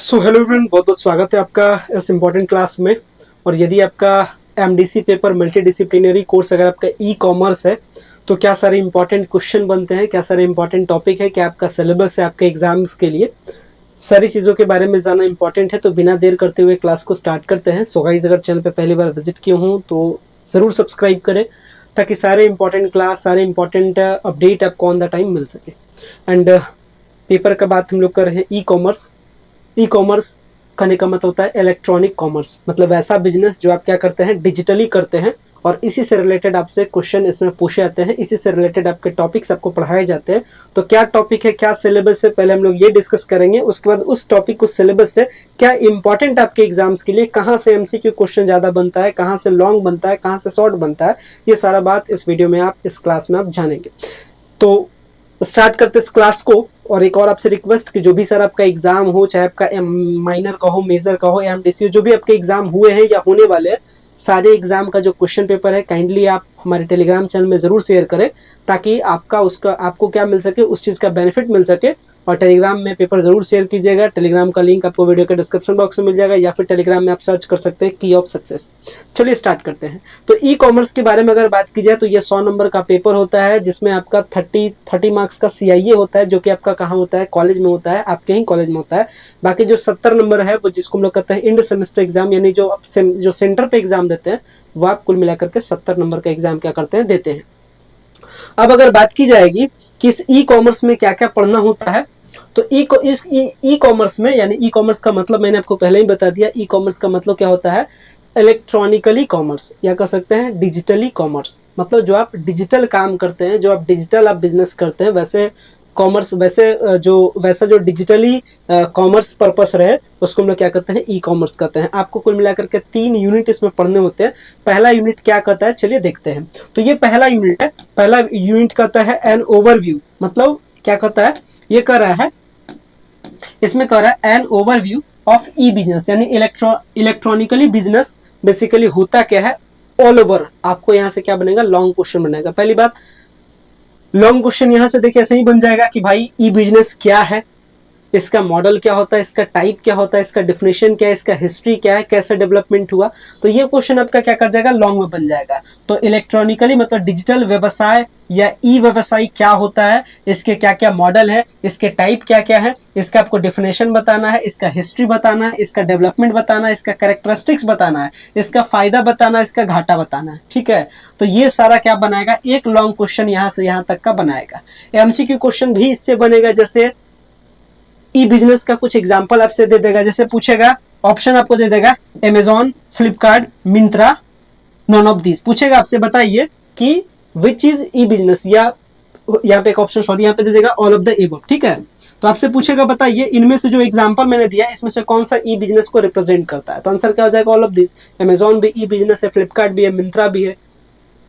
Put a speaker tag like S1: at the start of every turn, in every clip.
S1: Hello everyone, बहुत बहुत स्वागत है आपका इस इम्पोर्टेंट क्लास में। और यदि आपका MDC paper multi disciplinary course अगर आपका ई कॉमर्स है तो क्या सारे इंपॉर्टेंट क्वेश्चन बनते हैं, क्या सारे इंपॉर्टेंट टॉपिक है, क्या आपका सिलेबस है आपके एग्जाम्स के लिए, सारी चीज़ों के बारे में जानना इंपॉर्टेंट है। तो बिना देर करते हुए क्लास को स्टार्ट करते हैं। सो गाइस, अगर चैनल पर पहली बार विजिट किए हूँ तो ज़रूर सब्सक्राइब करें ताकि सारे इंपॉर्टेंट क्लास, सारे इंपॉर्टेंट अपडेट आपको ऑन द टाइम मिल सके। एंड पेपर का बात हम लोग कर रहे हैं ई कॉमर्स। ई कॉमर्स कहने का मतलब होता है इलेक्ट्रॉनिक कॉमर्स, मतलब ऐसा बिजनेस जो आप क्या करते हैं, डिजिटली करते हैं। और इसी से रिलेटेड आपसे क्वेश्चन इसमें पूछे जाते हैं, इसी से रिलेटेड आपके टॉपिक्स आपको पढ़ाए जाते हैं। तो क्या टॉपिक है, क्या सिलेबस है, पहले हम लोग ये डिस्कस करेंगे। उसके बाद उस टॉपिक को सिलेबस से क्या इंपॉर्टेंट आपके एग्जाम्स के लिए, कहाँ से एमसीक्यू क्वेश्चन ज़्यादा बनता है, कहाँ से लॉन्ग बनता है, कहाँ से शॉर्ट बनता है, ये सारा बात इस वीडियो में आप इस क्लास में आप जानेंगे। तो स्टार्ट करते इस क्लास को। और एक और आपसे रिक्वेस्ट कि जो भी सर आपका एग्जाम हो, चाहे आपका माइनर का हो, मेजर का हो, एमडीसी जो भी आपके एग्जाम हुए हैं या होने वाले हैं, सारे एग्जाम का जो क्वेश्चन पेपर है काइंडली आप हमारे टेलीग्राम चैनल में ज़रूर शेयर करें ताकि आपको क्या मिल सके, उस चीज़ का बेनिफिट मिल सके। और टेलीग्राम में पेपर ज़रूर शेयर कीजिएगा। टेलीग्राम का लिंक आपको वीडियो के डिस्क्रिप्शन बॉक्स में मिल जाएगा या फिर टेलीग्राम में आप सर्च कर सकते हैं की ऑफ सक्सेस। चलिए स्टार्ट करते हैं। तो ई कॉमर्स के बारे में अगर बात की जाए तो ये 100 नंबर का पेपर होता है जिसमें आपका 30 मार्क्स का सीआईए होता है, जो कि आपका कहाँ होता है, कॉलेज में होता है, आपके ही कॉलेज में होता है। बाकी जो 70 नंबर है वो जिसको हम लोग कहते हैं इंड सेमेस्टर एग्जाम, यानी जो सेंटर पे एग्जाम देते हैं वो आप कुल मिलाकर के 70 नंबर का एग्जाम क्या करते हैं, देते हैं। अब अगर बात की जाएगी कि इस ई कॉमर्स में क्या क्या पढ़ना होता है, तो ई कॉमर्स में, यानी ई कॉमर्स का मतलब मैंने आपको पहले ही बता दिया। ई कॉमर्स का मतलब क्या होता है, इलेक्ट्रॉनिकली कॉमर्स या कह सकते हैं डिजिटली कॉमर्स। मतलब जो आप डिजिटल काम करते हैं, जो आप डिजिटल आप बिजनेस करते हैं, वैसे कॉमर्स, वैसा जो डिजिटली कॉमर्स पर्पस रहे उसको हम लोग क्या कहते हैं, ई कॉमर्स कहते हैं। आपको कुल मिलाकर के 3 यूनिट इसमें पढ़ने होते हैं। पहला यूनिट क्या कहता है, चलिए देखते हैं। तो ये पहला यूनिट है। पहला यूनिट कहता है एन ओवरव्यू। मतलब क्या कहता है, ये कह रहा है, इसमें कह रहा है an overview of E business, यानी इलेक्ट्रॉनिकली बिजनेस बेसिकली होता क्या है ऑल ओवर। आपको यहाँ से क्या बनेगा, लॉन्ग क्वेश्चन बनेगा। पहली बात, लॉन्ग क्वेश्चन यहाँ से देखिए ऐसे ही बन जाएगा कि भाई ई बिजनेस क्या है, इसका मॉडल क्या होता है, इसका टाइप क्या होता है, इसका डिफिनेशन क्या है, इसका हिस्ट्री क्या है, कैसे डेवलपमेंट हुआ। तो ये क्वेश्चन आपका क्या कर जाएगा, लॉन्ग में बन जाएगा। तो इलेक्ट्रॉनिकली मतलब डिजिटल व्यवसाय या ई व्यवसाय क्या होता है, इसके क्या क्या मॉडल है, इसके टाइप क्या क्या है, इसका आपको डिफिनेशन बताना है, इसका हिस्ट्री बताना है, इसका डेवलपमेंट बताना है, इसका कैरेक्टरिस्टिक्स बताना है, इसका फायदा बताना है, इसका घाटा बताना है। ठीक है, तो ये सारा क्या बनाएगा, एक लॉन्ग क्वेश्चन यहाँ से यहाँ तक का बनाएगा। एमसीक्यू क्वेश्चन भी इससे बनेगा। जैसे ई बिजनेस का कुछ एग्जांपल आपसे दे देगा, जैसे पूछेगा, ऑप्शन आपको दे देगा Amazon, Flipkart, Myntra, none of this. पूछेगा आपसे, बताइए कि विच इज ई बिजनेस, या यहाँ पे एक ऑप्शन, सॉरी यहाँ पे दे देगा ऑल ऑफ द एबव। ठीक है, तो आपसे पूछेगा बताइए इनमें से जो एग्जांपल मैंने दिया इसमें से कौन सा ई बिजनेस को रिप्रेजेंट करता है। तो आंसर क्या हो जाएगा, ऑल ऑफ दिस। अमेजॉन भी ई बिजनेस है, फ्लिपकार्ट भी है, मिंत्रा भी है।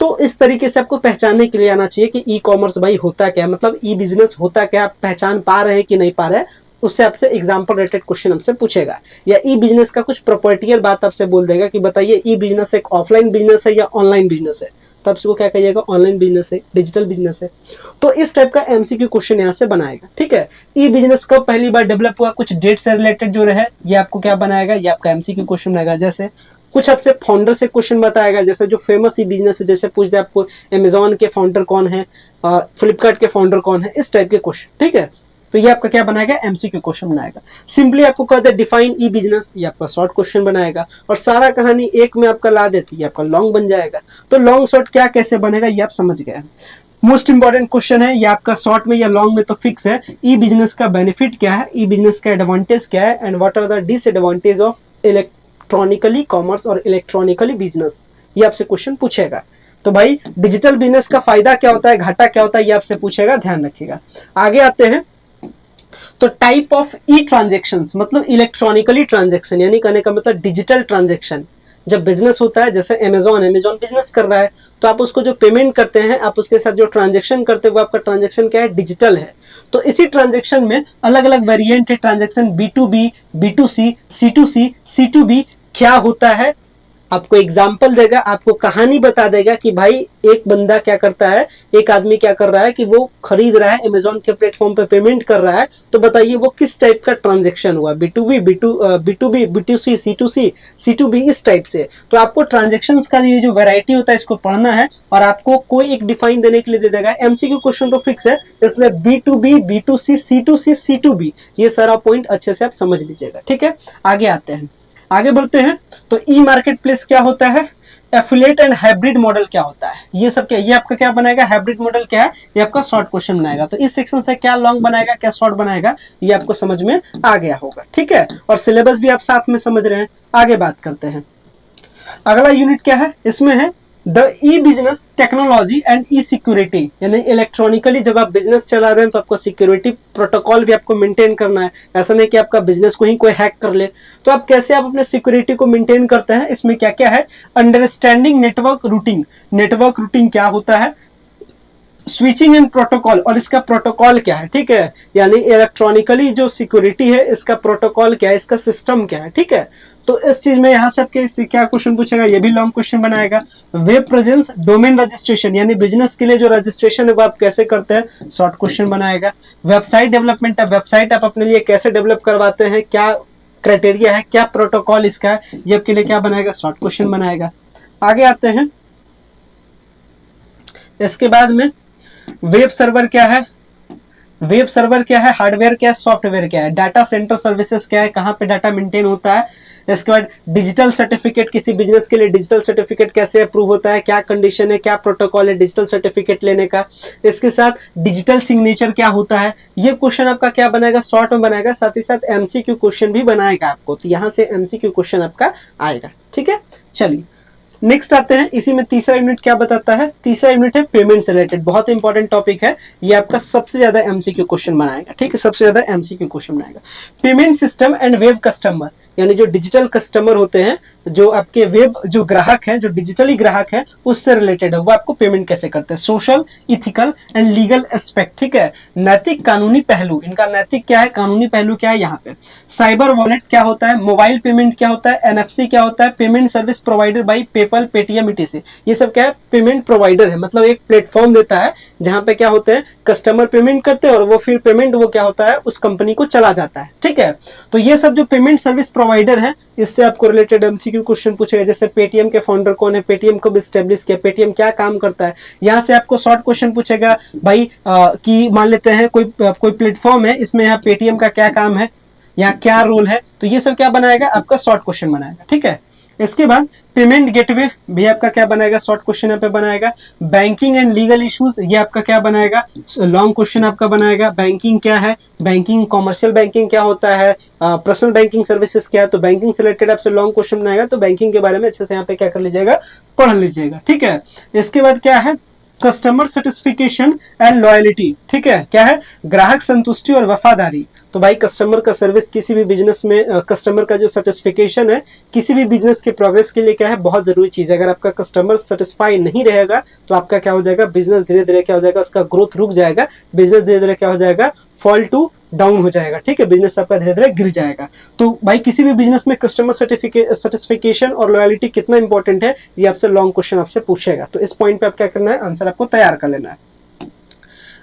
S1: तो इस तरीके से आपको पहचानने के लिए आना चाहिए कि ई कॉमर्स भाई होता क्या है, मतलब ई बिजनेस होता क्या, आप पहचान पा रहे हैं कि नहीं पा रहे हैं। उससे आपसे एग्जांपल रिलेटेड क्वेश्चन हमसे पूछेगा। या ई बिजनेस का कुछ प्रॉपर्टियल बात आपसे बोल देगा कि बताइए ई बिजनेस एक ऑफलाइन बिजनेस है या ऑनलाइन बिजनेस है। तो आपसे वो क्या कहिएगा, ऑनलाइन बिजनेस है, डिजिटल बिजनेस है। तो इस टाइप का एमसीक्यू क्वेश्चन यहाँ से बनाएगा। ठीक है, ई बिजनेस कब पहली बार डेवलप हुआ, कुछ डेट से रिलेटेड जो रहे, ये आपको क्या बनाएगा, ये आपका एमसीक्यू क्वेश्चन बनाएगा। जैसे कुछ आपसे फाउंडर से क्वेश्चन बताएगा, जैसे जो फेमस ई बिजनेस है, जैसे पूछ दे आपको अमेजॉन के फाउंडर कौन है, फ्लिपकार्ट के फाउंडर कौन है, इस टाइप के क्वेश्चन। ठीक है, तो ये आपका क्या बनाएगा, एमसीक्यू क्वेश्चन बनाएगा। सिंपली आपको कहते हैं डिफाइन ई बिजनेस, ये आपका शॉर्ट क्वेश्चन बनाएगा। और सारा कहानी एक में आपका ला देती है, आपका लॉन्ग बन जाएगा। तो लॉन्ग शॉर्ट क्या कैसे बनेगा ये आप समझ गए। मोस्ट इंपॉर्टेंट क्वेश्चन है ये आपका, शॉर्ट में या लॉन्ग में तो फिक्स है। ई बिजनेस का बेनिफिट क्या है, ई बिजनेस का एडवांटेज क्या है, and what are the disadvantage of electronically commerce और इलेक्ट्रॉनिकली बिजनेस, ये आपसे क्वेश्चन पूछेगा। तो भाई डिजिटल बिजनेस का फायदा क्या होता है, घाटा क्या होता है, ये आपसे पूछेगा, ध्यान रखिएगा। आगे आते हैं। तो टाइप ऑफ ई ट्रांजेक्शंस, मतलब इलेक्ट्रॉनिकली ट्रांजेक्शन, यानी कहने का मतलब डिजिटल ट्रांजेक्शन। जब बिजनेस होता है, जैसे अमेजॉन बिजनेस कर रहा है, तो आप उसको जो पेमेंट करते हैं, आप उसके साथ जो ट्रांजेक्शन करते हैं, वो आपका ट्रांजेक्शन क्या है, डिजिटल है। तो इसी ट्रांजेक्शन में अलग अलग वेरिएंट है transaction, B2B, B2C, C2C, C2B क्या होता है, आपको एग्जाम्पल देगा, आपको कहानी बता देगा कि भाई एक बंदा क्या करता है, एक आदमी क्या कर रहा है कि वो खरीद रहा है अमेजोन के प्लेटफॉर्म पे, पेमेंट कर रहा है, तो बताइए वो किस टाइप का ट्रांजेक्शन हुआ, B2B, B2B, B2C, C2C, C2B, इस टाइप से। तो आपको ट्रांजेक्शन्स का ये जो वैरायटी होता है इसको पढ़ना है, और आपको कोई एक डिफाइन देने के लिए दे देगा। एमसीक्यू क्वेश्चन तो फिक्स है, इसलिए B2B, B2C, C2C, C2B, ये सारा पॉइंट अच्छे से आप समझ लीजिएगा। ठीक है, आगे आते हैं, आगे बढ़ते हैं। तो ई मार्केट प्लेस क्या होता है, एफिलिएट एंड हाइब्रिड मॉडल क्या होता है, ये सब क्या, ये आपका क्या बनाएगा, हाइब्रिड मॉडल क्या है, ये आपका शॉर्ट क्वेश्चन बनाएगा। तो इस सेक्शन से क्या लॉन्ग बनाएगा, क्या शॉर्ट बनाएगा, ये आपको समझ में आ गया होगा। ठीक है, और सिलेबस भी आप साथ में समझ रहे हैं। आगे बात करते हैं, अगला यूनिट क्या है, इसमें है the E business technology and E security, यानी इलेक्ट्रॉनिकली जब आप बिजनेस चला रहे हैं तो आपको सिक्योरिटी प्रोटोकॉल भी आपको मेंटेन करना है। ऐसा नहीं कि आपका बिजनेस को ही कोई हैक कर ले, तो आप कैसे आप अपने सिक्योरिटी को मेंटेन करते हैं, इसमें क्या क्या है, understanding network routing, network routing क्या होता है, स्विचिंग एंड प्रोटोकॉल, और इसका प्रोटोकॉल क्या है। ठीक है, यानी इलेक्ट्रॉनिकली जो सिक्योरिटी है इसका प्रोटोकॉल क्या है, इसका सिस्टम क्या है। ठीक है, तो इस चीज में यहाँ से आपके क्या क्वेश्चन पूछेगा, ये भी लॉन्ग क्वेश्चन बनाएगा। वेब प्रेजेंस, डोमेन रजिस्ट्रेशन, यानी बिजनेस के लिए जो रजिस्ट्रेशन है वो आप कैसे करते हैं, शॉर्ट क्वेश्चन बनाएगा। वेबसाइट डेवलपमेंट है, वेबसाइट आप अपने लिए कैसे डेवलप करवाते हैं, क्या क्राइटेरिया है, क्या प्रोटोकॉल इसका है, ये आपके लिए क्या बनाएगा, शॉर्ट क्वेश्चन बनाएगा। आगे आते हैं, इसके बाद में वेब सर्वर क्या है, वेब सर्वर क्या है, हार्डवेयर क्या है, सॉफ्टवेयर क्या है, डाटा सेंटर सर्विसेज क्या है, कहाँ पे डाटा मेंटेन होता है। इसके बाद डिजिटल सर्टिफिकेट, किसी बिजनेस के लिए डिजिटल सर्टिफिकेट कैसे अप्रूव होता है, क्या कंडीशन है, क्या प्रोटोकॉल है डिजिटल सर्टिफिकेट लेने का। इसके साथ डिजिटल सिग्नेचर क्या होता है, ये क्वेश्चन आपका क्या बनाएगा, शॉर्ट में बनाएगा। साथ ही साथ एमसीक्यू क्वेश्चन भी बनाएगा आपको, तो यहां से एमसीक्यू क्वेश्चन आपका आएगा। ठीक है, चलिए नेक्स्ट आते हैं, इसी में तीसरा यूनिट क्या बताता है, तीसरा यूनिट है पेमेंट से रिलेटेड, बहुत इंपॉर्टेंट टॉपिक है, ये आपका सबसे ज्यादा एमसीक्यू क्वेश्चन बनाएगा। ठीक है, सबसे ज्यादा एमसीक्यू क्वेश्चन बनाएगा। Payment system and web customer, यानी जो डिजिटल कस्टमर होते हैं, जो आपके वेब जो ग्राहक हैं, जो डिजिटली ग्राहक हैं, उससे रिलेटेड है, वो आपको पेमेंट कैसे करते हैं। Social, ethical and legal aspect, ठीक है, नैतिक कानूनी पहलू, इनका नैतिक क्या है, कानूनी पहलू क्या है यहाँ पे। साइबर वॉलेट क्या होता है, मोबाइल पेमेंट क्या होता है, एनएफसी क्या होता है, payment service provided by PayPal, Paytm, etc, ये सब क्या है, पेमेंट प्रोवाइडर है, मतलब एक प्लेटफॉर्म देता है जहां पे क्या होते हैं, कस्टमर पेमेंट करते हैं और वो फिर पेमेंट वो क्या होता है, उस कंपनी को चला जाता है। ठीक है, तो ये सब जो पेमेंट सर्विस प्रोवाइडर है, इससे आपको रिलेटेड एमसीक्यू क्वेश्चन पूछेगा। जैसे पेटीएम के फाउंडर कौन है, पेटीएम कब एस्टेब्लिश किया, पेटीएम क्या काम करता है, यहाँ से आपको शॉर्ट क्वेश्चन पूछेगा भाई कि मान लेते हैं कोई प्लेटफॉर्म है, इसमें यहाँ पेटीएम का क्या काम है, यहाँ क्या रोल है, तो ये सब क्या बनाएगा, आपका शॉर्ट क्वेश्चन बनाएगा। ठीक है, इसके बाद पेमेंट गेटवे भी आपका क्या बनाएगा, शॉर्ट क्वेश्चन यहाँ पे बनाएगा। बैंकिंग एंड लीगल इश्यूज, ये आपका क्या बनाएगा, लॉन्ग क्वेश्चन आपका बनाएगा। बैंकिंग क्या है, बैंकिंग, कॉमर्शियल बैंकिंग क्या होता है, पर्सनल बैंकिंग सर्विसेज क्या है, तो बैंकिंग से रिलेटेड आपसे लॉन्ग क्वेश्चन बनाएगा, तो बैंकिंग के बारे में अच्छे से यहाँ पे क्या कर लीजिएगा, पढ़ लीजिएगा। ठीक है, इसके बाद क्या है, कस्टमर सेटिस्फिकेशन एंड लॉयलिटी, ठीक है, क्या है, ग्राहक संतुष्टि और वफादारी। तो भाई कस्टमर का सर्विस किसी भी बिजनेस में, कस्टमर का जो सेटिस्फिकेशन है किसी भी बिजनेस के प्रोग्रेस के लिए क्या है, बहुत जरूरी चीज है। अगर आपका कस्टमर सेटिस्फाई नहीं रहेगा तो आपका क्या हो जाएगा, बिजनेस धीरे धीरे क्या हो जाएगा, उसका ग्रोथ रुक जाएगा, बिजनेस धीरे धीरे क्या हो जाएगा, फॉल टू डाउन हो जाएगा। ठीक है, बिजनेस आपका धीरे धीरे गिर जाएगा। तो भाई किसी भी बिजनेस में कस्टमर सेटिस्फिकेशन और लॉयलिटी कितना इंपॉर्टेंट है, ये आपसे लॉन्ग क्वेश्चन आपसे पूछेगा। तो इस पॉइंट पे आप क्या करना है, आंसर आपको तैयार कर लेना है।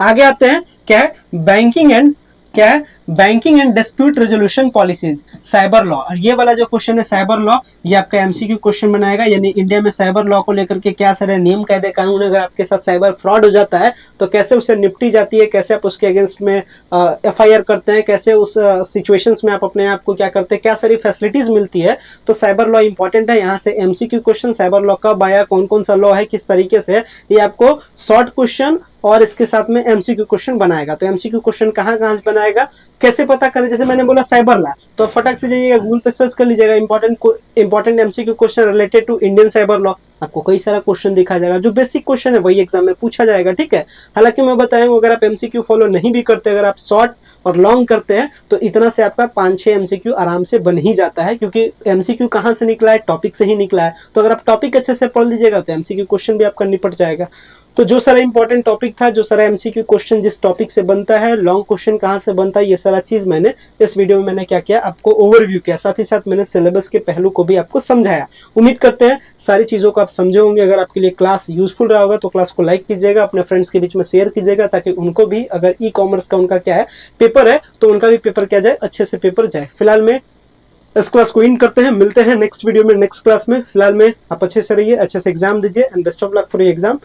S1: आगे आते हैं, क्या है, banking and dispute resolution policies, cyber law. और ये वाला जो क्वेश्चन है साइबर लॉ, ये आपका एमसीक्यू क्वेश्चन बनाएगा। यानी इंडिया में साइबर लॉ को लेकर के क्या सारे नियम कायदे कानून, अगर आपके साथ साइबर फ्रॉड हो जाता है तो कैसे उससे निपटी जाती है, कैसे आप उसके अगेंस्ट में एफआईआर करते हैं, कैसे उस सिचुएशंस में आप अपने आप को क्या करते हैं, क्या सारी फैसिलिटीज मिलती है। तो साइबर लॉ इंपॉर्टेंट है। यहाँ से एमसीक्यू क्वेश्चन, साइबर लॉ कब आया, कौन कौन सा लॉ है, किस तरीके से, ये आपको शॉर्ट क्वेश्चन और इसके साथ में एमसीक्यू क्वेश्चन बनाएगा। तो एमसीक्यू क्वेश्चन कहाँ कहाँ से बनाएगा, कैसे पता करें, जैसे मैंने बोला साइबर लॉ, तो फटाक से जाइएगा गूगल पे सर्च कर लीजिएगा important MCQ question related to Indian cyber law, आपको कई सारा क्वेश्चन दिखा जाएगा, जो बेसिक क्वेश्चन है वही एग्जाम में पूछा जाएगा, ठीक है। हालांकि मैं बताऊं, अगर आप एमसीक्यू फॉलो नहीं भी करते, अगर आप शॉर्ट और लॉन्ग करते हैं तो इतना से आपका 5-6 एमसीक्यू आराम से बन ही जाता है, क्योंकि एमसीक्यू कहाँ से निकला है, टॉपिक से ही निकला है। तो अगर आप टॉपिक अच्छे से पढ़ लीजिएगा तो एमसीक्यू क्वेश्चन भी आपका निपट जाएगा। तो जो सारा इंपॉर्टेंट टॉपिक था, जो सारा एमसीक्यू क्वेश्चन जिस टॉपिक से बनता है, लॉन्ग क्वेश्चन कहाँ से बनता है, ये सारा चीज मैंने इस वीडियो में मैंने क्या किया, आपको ओवरव्यू किया, साथ ही साथ मैंने सिलेबस के पहलू को भी आपको समझाया। उम्मीद करते हैं सारी चीजों को आप समझे होंगे। अगर आपके लिए क्लास यूजफुल रहा होगा तो क्लास को लाइक कीजिएगा, अपने फ्रेंड्स के बीच में शेयर कीजिएगा, ताकि उनको भी, अगर ई कॉमर्स का उनका क्या है पेपर है, तो उनका भी पेपर क्या जाए, अच्छे से पेपर जाए। फिलहाल में इस क्लास को इन करते हैं, मिलते हैं नेक्स्ट वीडियो में, नेक्स्ट क्लास में। फिलहाल में आप अच्छे से रहिए, अच्छे से एग्जाम दीजिए, and best of luck for your exam.